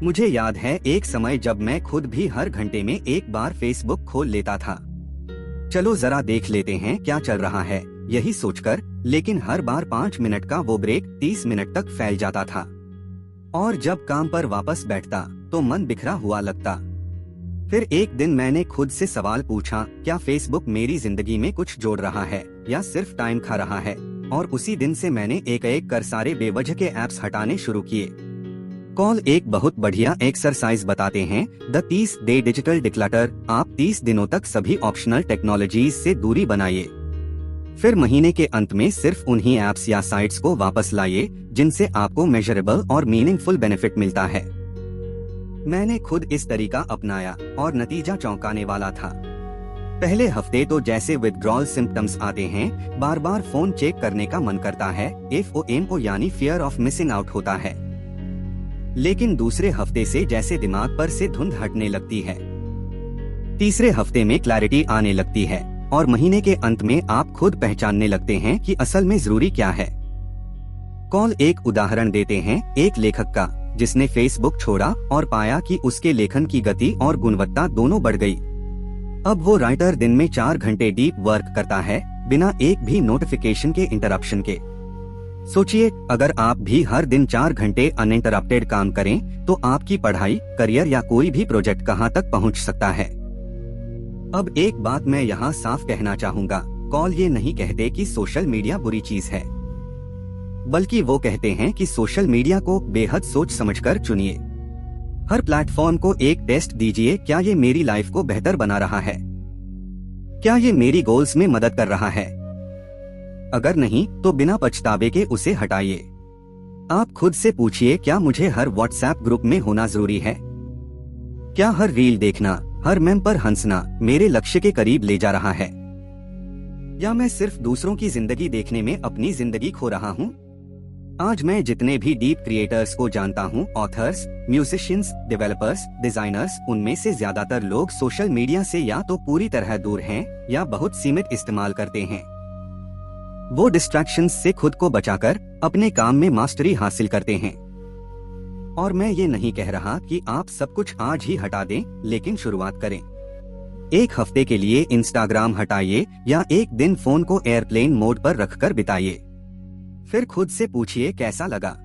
मुझे याद है एक समय जब मैं खुद भी हर घंटे में एक बार फेसबुक खोल लेता था। चलो जरा देख लेते हैं क्या चल रहा है, यही सोचकर, लेकिन हर बार 5 मिनट का वो ब्रेक 30 मिनट तक फैल जाता था। और जब काम पर वापस बैठता तो मन बिखरा हुआ लगता। फिर एक दिन मैंने खुद से सवाल पूछा, क्या फेसबुक मेरी जिंदगी में कुछ जोड़ रहा है या सिर्फ टाइम खा रहा है? और उसी दिन से मैंने एक एक कर सारे बेवजह के ऐप्स हटाने शुरू किए। कॉल एक बहुत बढ़िया एक्सरसाइज बताते हैं, द 30 डे डिजिटल डिक्लटर। आप 30 दिनों तक सभी ऑप्शनल टेक्नोलॉजीज से दूरी बनाइए। फिर महीने के अंत में सिर्फ उन्हीं ऐप्स या साइट्स को वापस लाइए जिनसे आपको मेजरेबल और मीनिंगफुल बेनिफिट मिलता है। मैंने खुद इस तरीका अपनाया और नतीजा चौंकाने वाला था। पहले हफ्ते तो जैसे विथड्रॉल सिम्टम्स आते हैं, बार बार फोन चेक करने का मन करता है, FOMO यानी फियर ऑफ मिसिंग आउट होता है। लेकिन दूसरे हफ्ते से जैसे दिमाग पर से धुंध हटने लगती है, तीसरे हफ्ते में क्लैरिटी आने लगती है और महीने के अंत में आप खुद पहचानने लगते हैं कि असल में जरूरी क्या है। कॉल एक उदाहरण देते हैं एक लेखक का, जिसने फेसबुक छोड़ा और पाया कि उसके लेखन की गति और गुणवत्ता दोनों बढ़ गई। अब वो राइटर दिन में 4 घंटे डीप वर्क करता है, बिना एक भी नोटिफिकेशन के इंटरप्शन के। सोचिए, अगर आप भी हर दिन 4 घंटे अनइंटरप्टेड काम करें तो आपकी पढ़ाई, करियर या कोई भी प्रोजेक्ट कहां तक पहुंच सकता है। अब एक बात मैं यहाँ साफ कहना चाहूँगा, कॉल ये नहीं कहते कि सोशल मीडिया बुरी चीज है, बल्कि वो कहते हैं कि सोशल मीडिया को बेहद सोच समझकर चुनिए। हर प्लेटफॉर्म को एक टेस्ट दीजिए, क्या ये मेरी लाइफ को बेहतर बना रहा है? क्या ये मेरी गोल्स में मदद कर रहा है? अगर नहीं तो बिना पछतावे के उसे हटाइए। आप खुद से पूछिए, क्या मुझे हर व्हाट्सएप ग्रुप में होना जरूरी है? क्या हर रील देखना, हर मेम पर हंसना मेरे लक्ष्य के करीब ले जा रहा है, या मैं सिर्फ दूसरों की जिंदगी देखने में अपनी जिंदगी खो रहा हूँ? आज मैं जितने भी डीप क्रिएटर्स को जानता हूँ, ऑथर्स, म्यूजिशियंस, डेवलपर्स, डिजाइनर्स, उनमें से ज्यादातर लोग सोशल मीडिया से या तो पूरी तरह दूर हैं या बहुत सीमित इस्तेमाल करते हैं। वो डिस्ट्रैक्शंस से खुद को बचाकर अपने काम में मास्टरी हासिल करते हैं। और मैं ये नहीं कह रहा कि आप सब कुछ आज ही हटा दें, लेकिन शुरुआत करें। एक हफ्ते के लिए इंस्टाग्राम हटाइए या एक दिन फोन को एयरप्लेन मोड पर रखकर बिताइए। फिर खुद से पूछिए कैसा लगा।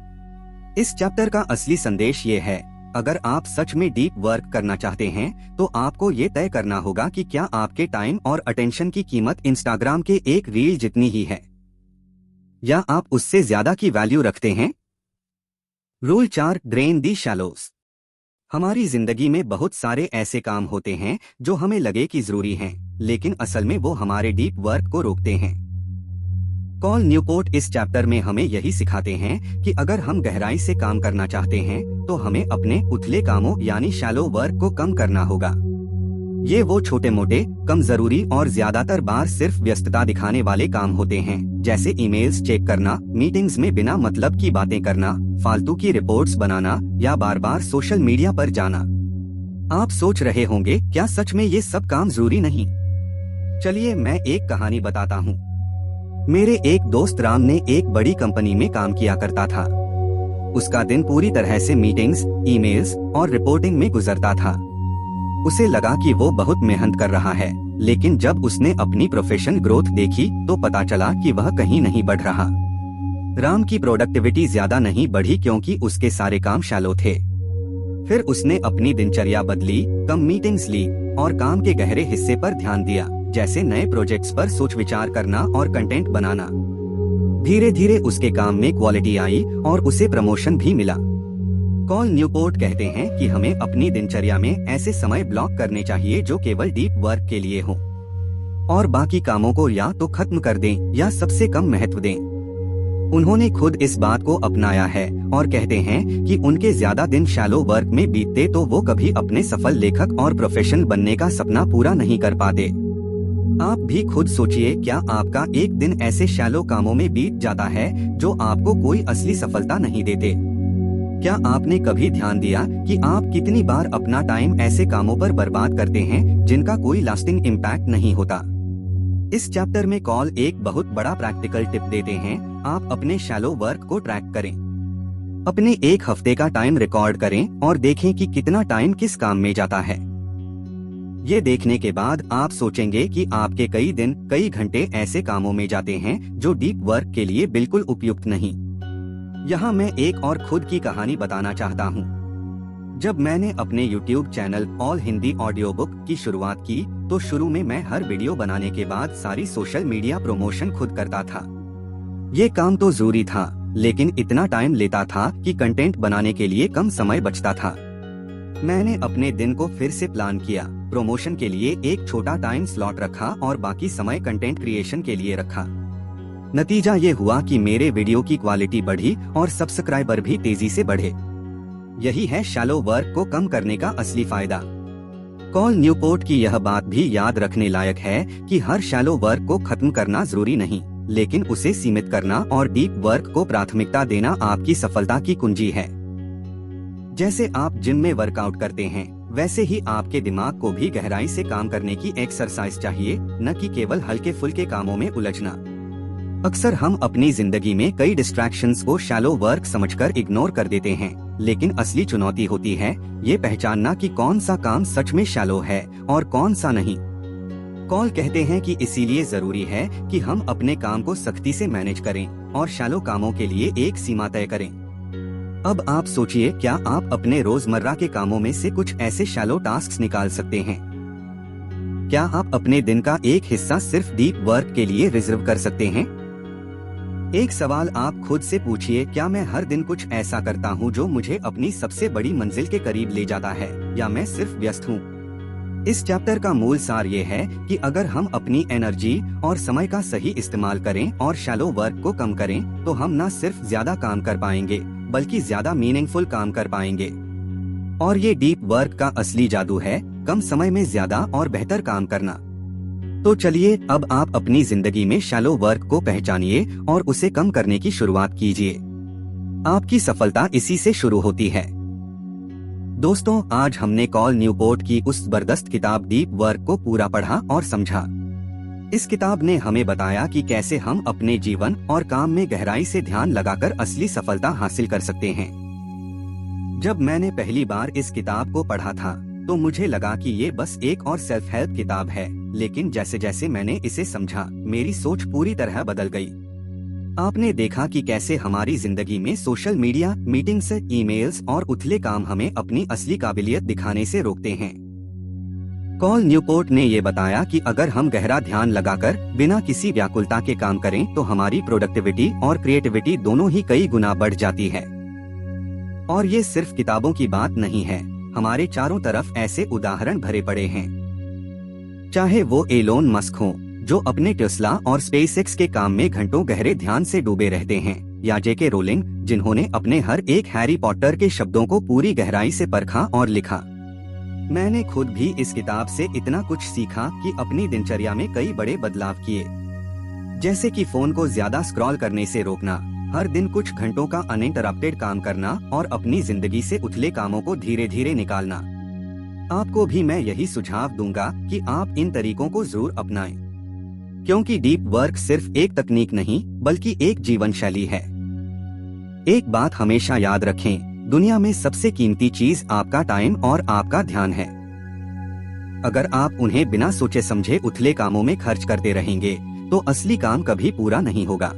इस चैप्टर का असली संदेश ये है, अगर आप सच में डीप वर्क करना चाहते हैं तो आपको ये तय करना होगा कि क्या आपके टाइम और अटेंशन की कीमत इंस्टाग्राम के एक रील जितनी ही है या आप उससे ज्यादा की वैल्यू रखते हैं। रूल 4, ड्रेन दी शैलोस। हमारी जिंदगी में बहुत सारे ऐसे काम होते हैं जो हमें लगे कि जरूरी हैं, लेकिन असल में वो हमारे डीप वर्क को रोकते हैं। कॉल न्यूपोर्ट इस चैप्टर में हमें यही सिखाते हैं कि अगर हम गहराई से काम करना चाहते हैं तो हमें अपने उथले कामों यानी शैलो वर्क को कम करना होगा। ये वो छोटे मोटे, कम जरूरी और ज्यादातर बार सिर्फ व्यस्तता दिखाने वाले काम होते हैं, जैसे ईमेल्स चेक करना, मीटिंग्स में बिना मतलब की बातें करना, फालतू की रिपोर्ट्स बनाना या बार बार सोशल मीडिया पर जाना। आप सोच रहे होंगे, क्या सच में ये सब काम जरूरी नहीं? चलिए मैं एक कहानी बताता हूँ। मेरे एक दोस्त राम ने एक बड़ी कंपनी में काम किया करता था। उसका दिन पूरी तरह से मीटिंग्स, ईमेल्स और रिपोर्टिंग में गुजरता था। उसे लगा कि वो बहुत मेहनत कर रहा है, लेकिन जब उसने अपनी प्रोफेशनल ग्रोथ देखी तो पता चला कि वह कहीं नहीं बढ़ रहा। राम की प्रोडक्टिविटी ज्यादा नहीं बढ़ी क्योंकि उसके सारे काम शैलो थे। फिर उसने अपनी दिनचर्या बदली, कम मीटिंग्स ली और काम के गहरे हिस्से पर ध्यान दिया, जैसे नए प्रोजेक्ट्स पर सोच विचार करना और कंटेंट बनाना। धीरे धीरे उसके काम में क्वालिटी आई और उसे प्रमोशन भी मिला। कॉल न्यूपोर्ट कहते हैं कि हमें अपनी दिनचर्या में ऐसे समय ब्लॉक करने चाहिए जो केवल डीप वर्क के लिए हों, और बाकी कामों को या तो खत्म कर दें या सबसे कम महत्व दें। उन्होंने खुद इस बात को अपनाया है और कहते हैं कि उनके ज्यादा दिन शैलो वर्क में बीतते तो वो कभी अपने सफल लेखक और प्रोफेशनल बनने का सपना पूरा नहीं कर पाते। आप भी खुद सोचिए, क्या आपका एक दिन ऐसे शैलो कामों में बीत जाता है जो आपको कोई असली सफलता नहीं देते? क्या आपने कभी ध्यान दिया कि आप कितनी बार अपना टाइम ऐसे कामों पर बर्बाद करते हैं जिनका कोई लास्टिंग इम्पैक्ट नहीं होता? इस चैप्टर में कॉल एक बहुत बड़ा प्रैक्टिकल टिप देते हैं। आप अपने शैलो वर्क को ट्रैक करें। अपने एक हफ्ते का टाइम रिकॉर्ड करें और देखें कि कितना टाइम किस काम में जाता है। ये देखने के बाद आप सोचेंगे कि आपके कई दिन, कई घंटे ऐसे कामों में जाते हैं जो डीप वर्क के लिए बिल्कुल उपयुक्त नहीं। यहाँ मैं एक और खुद की कहानी बताना चाहता हूँ। जब मैंने अपने YouTube channel all Hindi audio book की शुरुआत की तो शुरू में मैं हर वीडियो बनाने के बाद सारी सोशल मीडिया प्रमोशन खुद करता था। ये काम तो जरूरी था, लेकिन इतना टाइम लेता था कि कंटेंट बनाने के लिए कम समय बचता था। मैंने अपने दिन को फिर से प्लान किया, प्रमोशन के लिए एक छोटा टाइम स्लॉट रखा और बाकी समय कंटेंट क्रिएशन के लिए रखा। नतीजा ये हुआ कि मेरे वीडियो की क्वालिटी बढ़ी और सब्सक्राइबर भी तेजी से बढ़े। यही है शैलो वर्क को कम करने का असली फायदा। कॉल न्यूपोर्ट की यह बात भी याद रखने लायक है कि हर शैलो वर्क को खत्म करना जरूरी नहीं, लेकिन उसे सीमित करना और डीप वर्क को प्राथमिकता देना आपकी सफलता की कुंजी है। जैसे आप जिम में वर्कआउट करते हैं, वैसे ही आपके दिमाग को भी गहराई से काम करने की एक्सरसाइज चाहिए, न कि केवल हल्के फुल्के कामों में उलझना। अक्सर हम अपनी जिंदगी में कई डिस्ट्रैक्शंस को शैलो वर्क समझकर इग्नोर कर देते हैं, लेकिन असली चुनौती होती है ये पहचानना कि कौन सा काम सच में शैलो है और कौन सा नहीं। कॉल कहते हैं कि इसीलिए जरूरी है कि हम अपने काम को सख्ती से मैनेज करें और शैलो कामों के लिए एक सीमा तय करें। अब आप सोचिए, क्या आप अपने रोजमर्रा के कामों में से कुछ ऐसे शैलो टास्क निकाल सकते हैं? क्या आप अपने दिन का एक हिस्सा सिर्फ डीप वर्क के लिए रिजर्व कर सकते हैं? एक सवाल आप खुद से पूछिए, क्या मैं हर दिन कुछ ऐसा करता हूँ जो मुझे अपनी सबसे बड़ी मंजिल के करीब ले जाता है, या मैं सिर्फ व्यस्त हूँ? इस चैप्टर का मूल सार ये है कि अगर हम अपनी एनर्जी और समय का सही इस्तेमाल करें और शैलो वर्क को कम करें, तो हम न सिर्फ ज्यादा काम कर पाएंगे बल्कि ज्यादा मीनिंगफुल काम कर पाएंगे। और ये डीप वर्क का असली जादू है, कम समय में ज्यादा और बेहतर काम करना। तो चलिए अब आप अपनी जिंदगी में शैलो वर्क को पहचानिए और उसे कम करने की शुरुआत कीजिए। आपकी सफलता इसी से शुरू होती है। दोस्तों, आज हमने कॉल न्यूपोर्ट की उस जबरदस्त किताब डीप वर्क को पूरा पढ़ा और समझा। इस किताब ने हमें बताया कि कैसे हम अपने जीवन और काम में गहराई से ध्यान लगाकर असली सफलता हासिल कर सकते हैं। जब मैंने पहली बार इस किताब को पढ़ा था तो मुझे लगा कि ये बस एक और सेल्फ हेल्प किताब है, लेकिन जैसे जैसे मैंने इसे समझा, मेरी सोच पूरी तरह बदल गई। आपने देखा कि कैसे हमारी जिंदगी में सोशल मीडिया, मीटिंग्स, ईमेल्स और उथले काम हमें अपनी असली काबिलियत दिखाने से रोकते हैं। कॉल न्यूपोर्ट ने ये बताया कि अगर हम गहरा ध्यान लगाकर बिना किसी व्याकुलता के काम करें तो हमारी प्रोडक्टिविटी और क्रिएटिविटी दोनों ही कई गुना बढ़ जाती है। और ये सिर्फ किताबों की बात नहीं है, हमारे चारों तरफ ऐसे उदाहरण भरे पड़े हैं। चाहे वो एलोन मस्क हो, जो अपने टेस्ला और स्पेसएक्स के काम में घंटों गहरे ध्यान से डूबे रहते हैं, या जेके रोलिंग, जिन्होंने अपने हर एक हैरी पॉटर के शब्दों को पूरी गहराई से परखा और लिखा। मैंने खुद भी इस किताब से इतना कुछ सीखा कि अपनी दिनचर्या में कई बड़े बदलाव किए, जैसे कि फोन को ज्यादा स्क्रॉल करने से रोकना, हर दिन कुछ घंटों का अनइंटरप्टेड काम करना और अपनी जिंदगी से उथले कामों को धीरे धीरे निकालना। आपको भी मैं यही सुझाव दूंगा कि आप इन तरीकों को जरूर अपनाएं, क्योंकि डीप वर्क सिर्फ एक तकनीक नहीं बल्कि एक जीवन शैली है। एक बात हमेशा याद रखें, दुनिया में सबसे कीमती चीज आपका टाइम और आपका ध्यान है। अगर आप उन्हें बिना सोचे समझे उथले कामों में खर्च करते रहेंगे तो असली काम कभी पूरा नहीं होगा।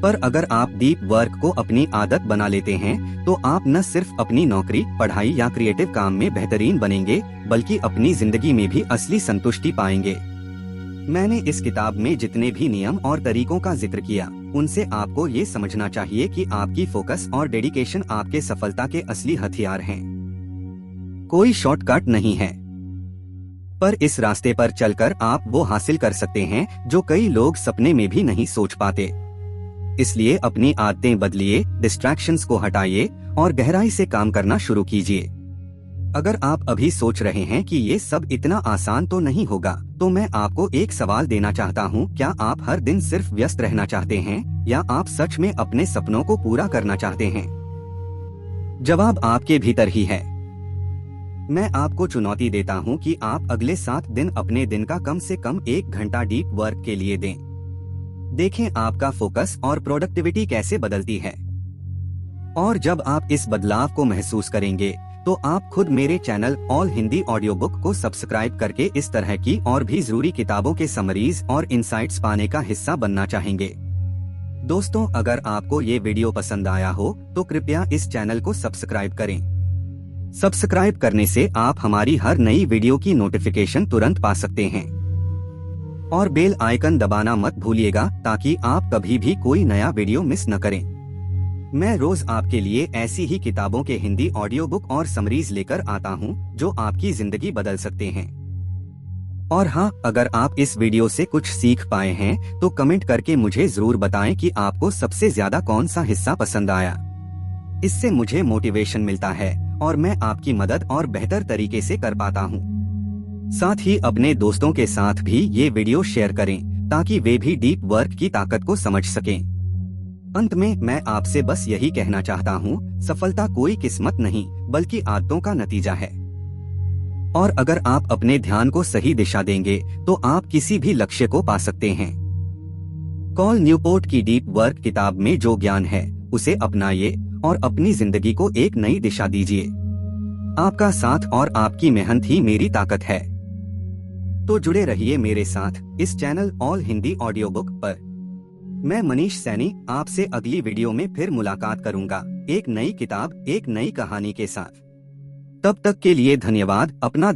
पर अगर आप डीप वर्क को अपनी आदत बना लेते हैं तो आप न सिर्फ अपनी नौकरी, पढ़ाई या क्रिएटिव काम में बेहतरीन बनेंगे, बल्कि अपनी जिंदगी में भी असली संतुष्टि पाएंगे। मैंने इस किताब में जितने भी नियम और तरीकों का जिक्र किया, उनसे आपको ये समझना चाहिए कि आपकी फोकस और डेडिकेशन आपके सफलता के असली हथियार हैं। कोई शॉर्टकट नहीं है, पर इस रास्ते पर चलकर आप वो हासिल कर सकते हैं जो कई लोग सपने में भी नहीं सोच पाते। इसलिए अपनी आदतें बदलिए, डिस्ट्रैक्शंस को हटाइए और गहराई से काम करना शुरू कीजिए। अगर आप अभी सोच रहे हैं कि ये सब इतना आसान तो नहीं होगा, तो मैं आपको एक सवाल देना चाहता हूँ, क्या आप हर दिन सिर्फ व्यस्त रहना चाहते हैं या आप सच में अपने सपनों को पूरा करना चाहते हैं? जवाब आपके भीतर ही है। मैं आपको चुनौती देता हूँ कि आप अगले 7 दिन अपने दिन का कम से कम 1 घंटा डीप वर्क के लिए दें। देखें आपका फोकस और प्रोडक्टिविटी कैसे बदलती है। और जब आप इस बदलाव को महसूस करेंगे तो आप खुद मेरे channel all Hindi audio book को सब्सक्राइब करके इस तरह की और भी जरूरी किताबों के समरीज और इंसाइट्स पाने का हिस्सा बनना चाहेंगे। दोस्तों, अगर आपको ये वीडियो पसंद आया हो तो कृपया इस चैनल को सब्सक्राइब करें। सब्सक्राइब करने से आप हमारी हर नई वीडियो की नोटिफिकेशन तुरंत पा सकते हैं। और बेल आइकन दबाना मत भूलिएगा ताकि आप कभी भी कोई नया वीडियो मिस न करें। मैं रोज आपके लिए ऐसी ही किताबों के हिंदी ऑडियो बुक और समरीज लेकर आता हूं जो आपकी जिंदगी बदल सकते हैं। और हाँ, अगर आप इस वीडियो से कुछ सीख पाए हैं तो कमेंट करके मुझे जरूर बताएं कि आपको सबसे ज्यादा कौन सा हिस्सा पसंद आया। इससे मुझे मोटिवेशन मिलता है और मैं आपकी मदद और बेहतर तरीके से कर पाता हूँ। साथ ही अपने दोस्तों के साथ भी ये वीडियो शेयर करें ताकि वे भी डीप वर्क की ताकत को समझ सकें। अंत में मैं आपसे बस यही कहना चाहता हूँ, सफलता कोई किस्मत नहीं बल्कि आदतों का नतीजा है। और अगर आप अपने ध्यान को सही दिशा देंगे तो आप किसी भी लक्ष्य को पा सकते हैं। कॉल न्यूपोर्ट की डीप वर्क किताब में जो ज्ञान है उसे अपनाइए और अपनी जिंदगी को एक नई दिशा दीजिए। आपका साथ और आपकी मेहनत ही मेरी ताकत है। तो जुड़े रहिए मेरे साथ इस channel all Hindi audio book पर। मैं मनीष सैनी आपसे अगली वीडियो में फिर मुलाकात करूंगा, एक नई किताब, एक नई कहानी के साथ। तब तक के लिए धन्यवाद। अपना